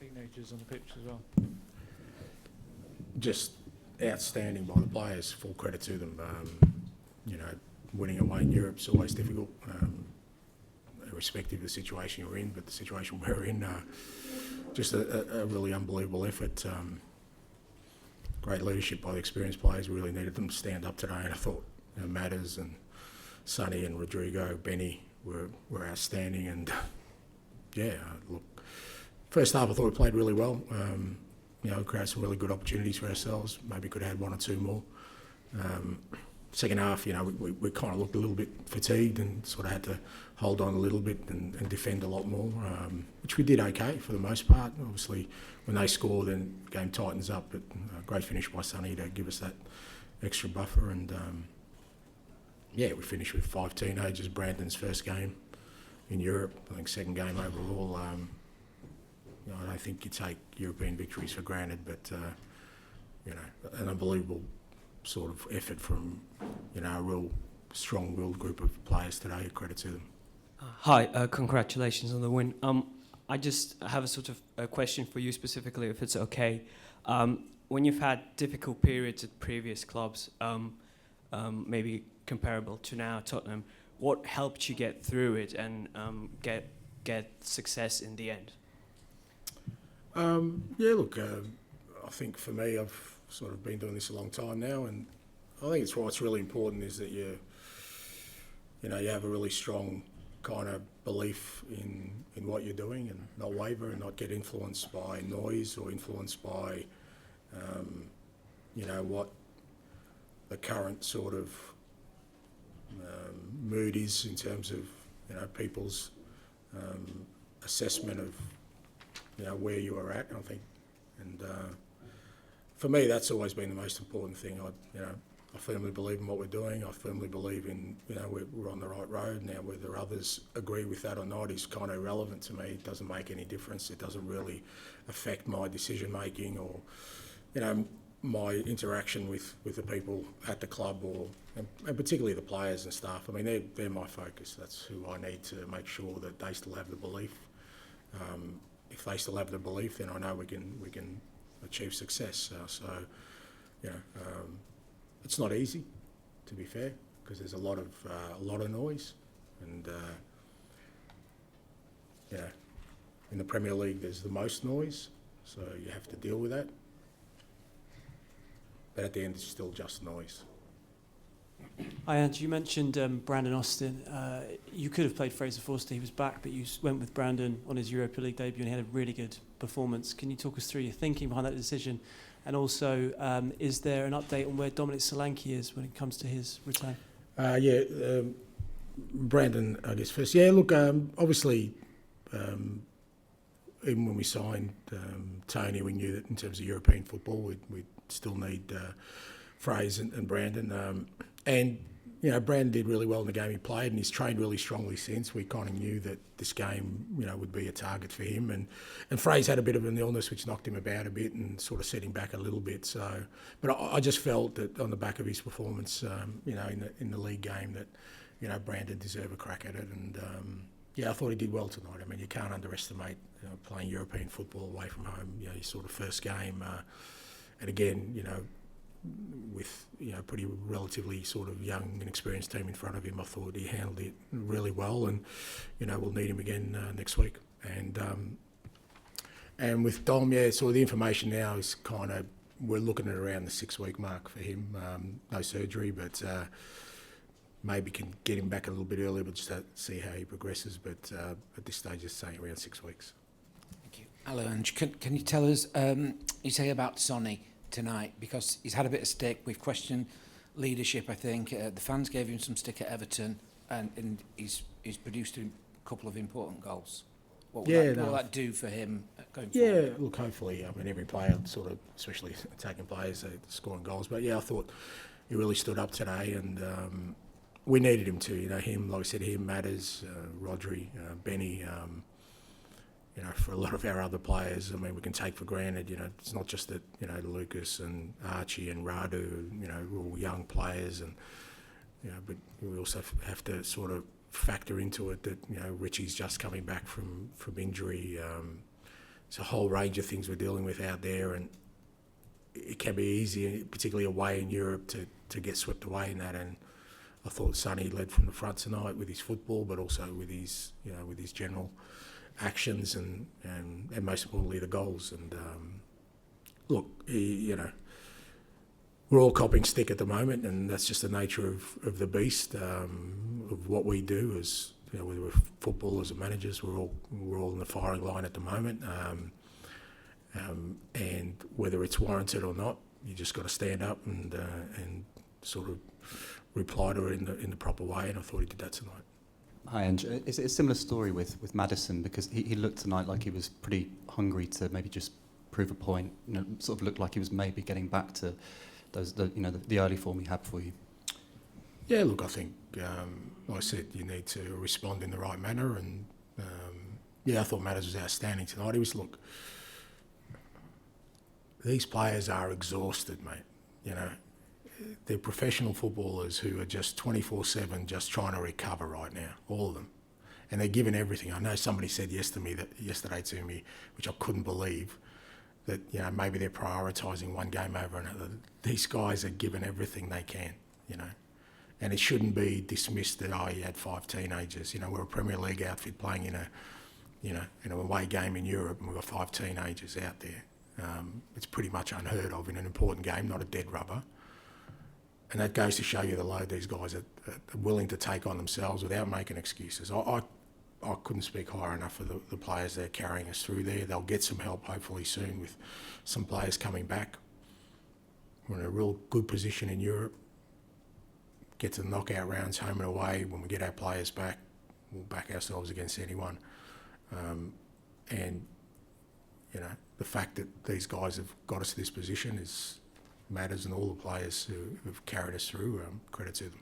teenagers on the pitch as well. Just outstanding by the players. Full credit to them. Winning away in Europe's always difficult, irrespective of the situation you're in. But the situation we're in, just a really unbelievable effort. Great leadership by the experienced players. We really needed them to stand up today, and I thought Maddison and Sonny and Rodrigo, Benny were outstanding. And look, first half I thought we played really well. Created some really good opportunities for ourselves. Maybe could have had one or two more. Second half, we kind of looked a little bit fatigued and sort of had to hold on a little bit and defend a lot more, which we did okay for the most part. Obviously, when they score, then the game tightens up. But great finish by Sonny to give us that extra buffer. And we finished with 5 teenagers. Brandon's first game in Europe, I think second game overall. I don't think you take European victories for granted, but an unbelievable sort of effort from a real strong-willed group of players today. Credit to them. Hi, congratulations on the win. I just have a sort of a question for you specifically, if it's okay. When you've had difficult periods at previous clubs, maybe comparable to now Tottenham, what helped you get through it and get success in the end? I think for me, I've sort of been doing this a long time now, and I think it's what's really important is that you have a really strong kind of belief in what you're doing and not waver and not get influenced by noise or influenced by what the current sort of mood is in terms of people's assessment of where you are at, I think. And for me, that's always been the most important thing. I firmly believe in what we're doing. I firmly believe in, we're on the right road. Now, whether others agree with that or not is kind of irrelevant to me. It doesn't make any difference. It doesn't really affect my decision-making or, my interaction with the people at the club and particularly the players and staff. I mean, they're my focus. That's who I need to make sure that they still have the belief. If they still have the belief, then I know we can achieve success. It's not easy, to be fair, because there's a lot of noise, and in the Premier League there's the most noise, so you have to deal with that. But at the end, it's still just noise. Hi, Ange. You mentioned Brandon Austin. You could have played Fraser Forster. He was back, but you went with Brandon on his Europa League debut and he had a really good performance. Can you talk us through your thinking behind that decision? And also, is there an update on where Dominic Solanke is when it comes to his return? Brandon, I guess, first. Yeah, look, obviously, even when we signed Tony, we knew that in terms of European football, we'd still need Fraser and Brandon. Brandon did really well in the game he played, and he's trained really strongly since. We kind of knew that this game, would be a target for him. And Fraser had a bit of an illness which knocked him about a bit and sort of set him back a little bit. So, but I just felt that on the back of his performance, in the league game, that Brandon deserved a crack at it. And I thought he did well tonight. I mean, you can't underestimate playing European football away from home. Your sort of first game, and again, with pretty relatively sort of young and experienced team in front of him, I thought he handled it really well, and we'll need him again next week. And with Dom, so the information now is kind of we're looking at around the 6-week mark for him. No surgery, but maybe can get him back a little bit earlier, but just to see how he progresses. But at this stage, it's saying around 6 weeks. Thank you. Hello, Ange. Can you tell us, you say about Sonny tonight, because he's had a bit of stick. We've questioned leadership, I think. The fans gave him some stick at Everton, and he's produced a couple of important goals. What will that do for him going forward? Yeah, look, hopefully, I mean, every player sort of, especially attacking players, scoring goals. But I thought he really stood up today, and we needed him to. Him, like I said, Maddison, Rodri, Benny. For a lot of our other players, I mean, we can take for granted, it's not just that, Lucas and Archie and Radu, we're all young players, and, but we also have to sort of factor into it that, Richie's just coming back from injury. It's a whole range of things we're dealing with out there, and it can be easy, particularly away in Europe, to get swept away in that. And I thought Sonny led from the front tonight with his football, but also with his, with his general actions and most importantly the goals. And look, we're all copping stick at the moment, and that's just the nature of the beast, of what we do as, whether we're footballers or managers, we're all in the firing line at the moment. And whether it's warranted or not, you just got to stand up and sort of reply to it in the proper way, and I thought he did that tonight. Hi, Ange. Is it a similar story with Maddison? Because he looked tonight like he was pretty hungry to maybe just prove a point. Sort of looked like he was maybe getting back to the early form he had for you. Yeah, look, I think, like I said, you need to respond in the right manner, and I thought Maddison was outstanding tonight. Look, these players are exhausted, mate. They're professional footballers who are just 24/7 just trying to recover right now, all of them. And they're giving everything. I know somebody said yesterday to me, which I couldn't believe, that maybe they're prioritising one game over another. These guys are giving everything they can, And it shouldn't be dismissed that, you had 5 teenagers. We're a Premier League outfit playing in an away game in Europe, and we've got 5 teenagers out there. It's pretty much unheard of in an important game, not a dead rubber. And that goes to show you the load these guys are willing to take on themselves without making excuses. I couldn't speak higher enough for the players that are carrying us through there. They'll get some help hopefully soon with some players coming back. We're in a real good position in Europe. Get to the knockout rounds home and away. When we get our players back, we'll back ourselves against anyone. The fact that these guys have got us to this position matters, and all the players who have carried us through, credit to them.